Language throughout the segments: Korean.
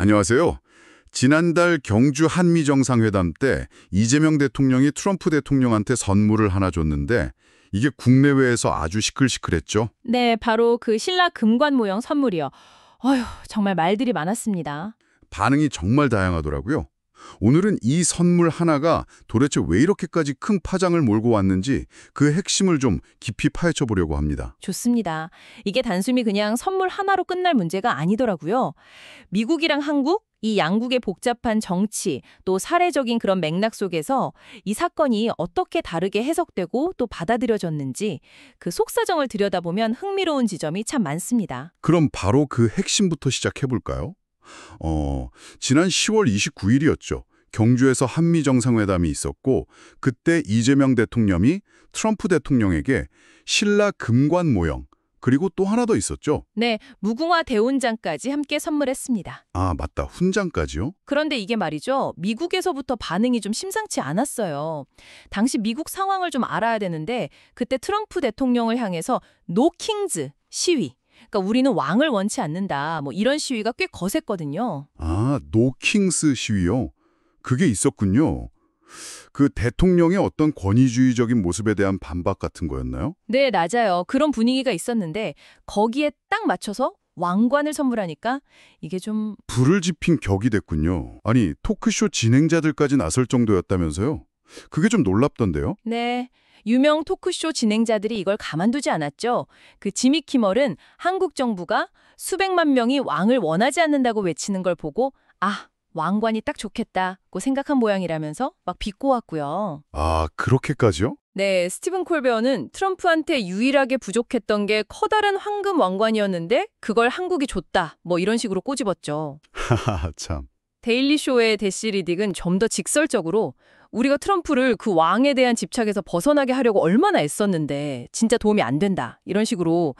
안녕하세요. 지난달 경주 한미 정상회담 때 이재명 대통령이 트럼프 대통령한테 선물을 하나 줬는데 이게 국내외에서 아주 시끌시끌했죠. 네, 바로 그 신라 금관 모형 선물이요. 어휴, 정말 말들이 많았습니다. 반응이 정말 다양하더라고요. 오늘은 이 선물 하나가 도대체 왜 이렇게까지 큰 파장을 몰고 왔는지 그 핵심을 좀 깊이 파헤쳐 보려고 합니다. 좋습니다. 이게 단순히 그냥 선물 하나로 끝날 문제가 아니더라고요. 미국이랑 한국, 이 양국의 복잡한 정치, 또 사례적인 그런 맥락 속에서 이 사건이 어떻게 다르게 해석되고 또 받아들여졌는지 그 속사정을 들여다보면 흥미로운 지점이 참 많습니다. 그럼 바로 그 핵심부터 시작해 볼까요? 지난 10월 29일이었죠. 경주에서 한미 정상회담이 있었고 그때 이재명 대통령이 트럼프 대통령에게 신라 금관 모형 그리고 또 하나 더 있었죠. 네, 무궁화 대훈장까지 함께 선물했습니다. 아, 맞다. 훈장까지요? 그런데 이게 말이죠. 미국에서부터 반응이 좀 심상치 않았어요. 당시 미국 상황을 좀 알아야 되는데 그때 트럼프 대통령을 향해서 노 킹즈 시위. 그러니까 우리는 왕을 원치 않는다. 뭐 이런 시위가 꽤 거셌거든요. 아, 노킹스 시위요? 그게 있었군요. 그 대통령의 어떤 권위주의적인 모습에 대한 반박 같은 거였나요? 네, 맞아요. 그런 분위기가 있었는데 거기에 딱 맞춰서 왕관을 선물하니까 이게 좀 불을 지핀 격이 됐군요. 아니, 토크쇼 진행자들까지 나설 정도였다면서요? 그게 좀 놀랍던데요? 네. 유명 토크쇼 진행자들이 이걸 가만두지 않았죠. 그 지미 키멀은 한국 정부가 수백만 명이 왕을 원하지 않는다고 외치는 걸 보고 아, 왕관이 딱 좋겠다고 생각한 모양이라면서 막 비꼬았고요. 아, 그렇게까지요? 네, 스티븐 콜베어는 트럼프한테 유일하게 부족했던 게 커다란 황금 왕관이었는데 그걸 한국이 줬다. 뭐 이런 식으로 꼬집었죠. 하하, 참. 데일리 쇼의 데시 리딕은 좀 더 직설적으로 우리가 트럼프를 그 왕에 대한 집착에서 벗어나게 하려고 얼마나 애썼는데 진짜 도움이 안 된다. 이런 식으로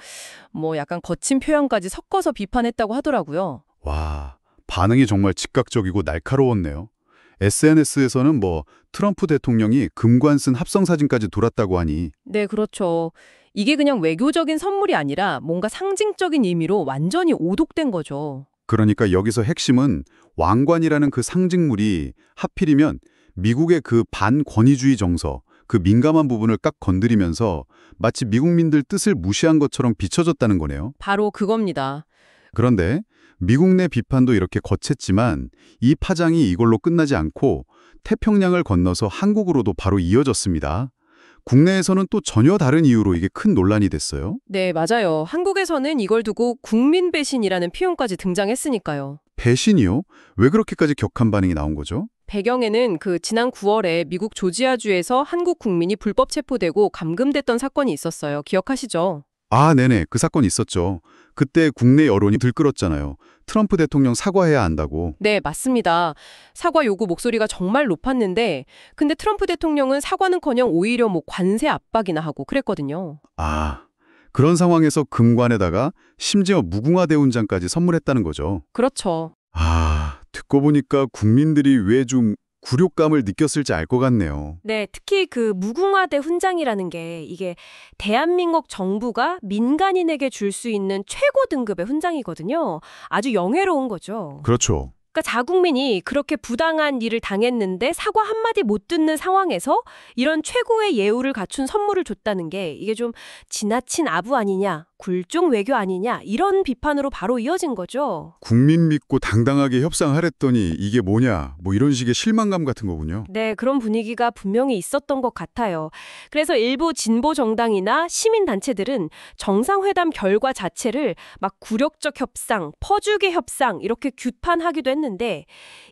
뭐 약간 거친 표현까지 섞어서 비판했다고 하더라고요. 와, 반응이 정말 즉각적이고 날카로웠네요. SNS에서는 뭐 트럼프 대통령이 금관 쓴 합성사진까지 돌았다고 하니 네, 그렇죠. 이게 그냥 외교적인 선물이 아니라 뭔가 상징적인 의미로 완전히 오독된 거죠. 그러니까 여기서 핵심은 왕관이라는 그 상징물이 하필이면 미국의 그 반권위주의 정서, 그 민감한 부분을 깍 건드리면서 마치 미국민들 뜻을 무시한 것처럼 비춰졌다는 거네요. 바로 그겁니다. 그런데 미국 내 비판도 이렇게 거쳤지만 이 파장이 이걸로 끝나지 않고 태평양을 건너서 한국으로도 바로 이어졌습니다. 국내에서는 또 전혀 다른 이유로 이게 큰 논란이 됐어요. 네, 맞아요. 한국에서는 이걸 두고 국민 배신이라는 표현까지 등장했으니까요. 배신이요? 왜 그렇게까지 격한 반응이 나온 거죠? 배경에는 그 지난 9월에 미국 조지아주에서 한국 국민이 불법 체포되고 감금됐던 사건이 있었어요. 기억하시죠? 아, 네네. 그 사건 있었죠. 그때 국내 여론이 들끓었잖아요. 트럼프 대통령 사과해야 한다고. 네, 맞습니다. 사과 요구 목소리가 정말 높았는데 근데 트럼프 대통령은 사과는커녕 오히려 뭐 관세 압박이나 하고 그랬거든요. 아, 그런 상황에서 금관에다가 심지어 무궁화 대훈장까지 선물했다는 거죠. 그렇죠. 아, 듣고 보니까 국민들이 왜 좀 굴욕감을 느꼈을지 알 것 같네요. 네, 특히 그 무궁화대 훈장이라는 게 이게 대한민국 정부가 민간인에게 줄 수 있는 최고 등급의 훈장이거든요. 아주 영예로운 거죠. 그렇죠. 그러니까 자국민이 그렇게 부당한 일을 당했는데 사과 한마디 못 듣는 상황에서 이런 최고의 예우를 갖춘 선물을 줬다는 게 이게 좀 지나친 아부 아니냐, 굴종 외교 아니냐 이런 비판으로 바로 이어진 거죠. 국민 믿고 당당하게 협상하랬더니 이게 뭐냐, 뭐 이런 식의 실망감 같은 거군요. 네, 그런 분위기가 분명히 있었던 것 같아요. 그래서 일부 진보 정당이나 시민단체들은 정상회담 결과 자체를 막 굴욕적 협상, 퍼주기 협상 이렇게 규탄하기도 했는데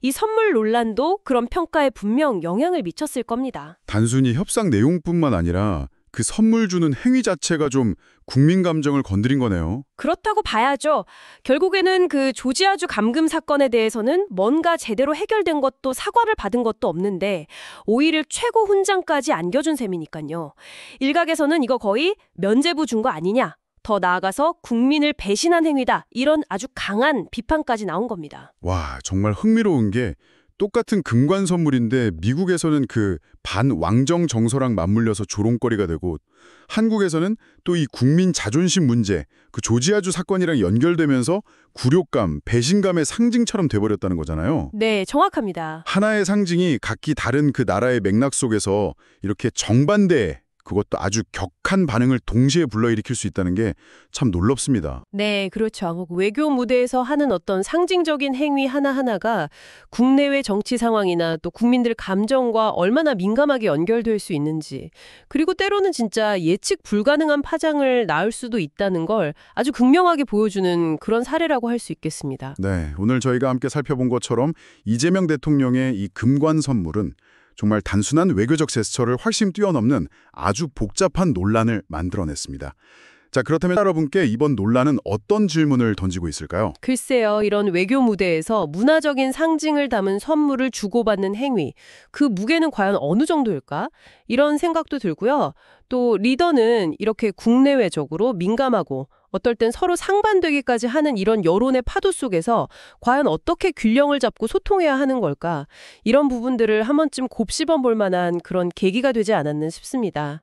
이 선물 논란도 그런 평가에 분명 영향을 미쳤을 겁니다. 단순히 협상 내용뿐만 아니라 그 선물 주는 행위 자체가 좀 국민 감정을 건드린 거네요. 그렇다고 봐야죠. 결국에는 그 조지아주 감금 사건에 대해서는 뭔가 제대로 해결된 것도 사과를 받은 것도 없는데 오히려 최고 훈장까지 안겨준 셈이니까요. 일각에서는 이거 거의 면죄부 준 거 아니냐. 더 나아가서 국민을 배신한 행위다. 이런 아주 강한 비판까지 나온 겁니다. 와, 정말 흥미로운 게 똑같은 금관 선물인데 미국에서는 그 반왕정 정서랑 맞물려서 조롱거리가 되고 한국에서는 또 이 국민 자존심 문제, 그 조지아주 사건이랑 연결되면서 굴욕감, 배신감의 상징처럼 돼버렸다는 거잖아요. 네, 정확합니다. 하나의 상징이 각기 다른 그 나라의 맥락 속에서 이렇게 정반대, 그것도 아주 격한 반응을 동시에 불러일으킬 수 있다는 게 참 놀랍습니다. 네, 그렇죠. 외교 무대에서 하는 어떤 상징적인 행위 하나하나가 국내외 정치 상황이나 또 국민들 감정과 얼마나 민감하게 연결될 수 있는지, 그리고 때로는 진짜 예측 불가능한 파장을 낳을 수도 있다는 걸 아주 극명하게 보여주는 그런 사례라고 할 수 있겠습니다. 네, 오늘 저희가 함께 살펴본 것처럼 이재명 대통령의 이 금관 선물은 정말 단순한 외교적 제스처를 훨씬 뛰어넘는 아주 복잡한 논란을 만들어냈습니다. 자, 그렇다면 여러분께 이번 논란은 어떤 질문을 던지고 있을까요? 글쎄요, 이런 외교 무대에서 문화적인 상징을 담은 선물을 주고받는 행위, 그 무게는 과연 어느 정도일까? 이런 생각도 들고요. 또 리더는 이렇게 국내외적으로 민감하고 어떨 땐 서로 상반되기까지 하는 이런 여론의 파도 속에서 과연 어떻게 균형을 잡고 소통해야 하는 걸까? 이런 부분들을 한 번쯤 곱씹어 볼 만한 그런 계기가 되지 않았나 싶습니다.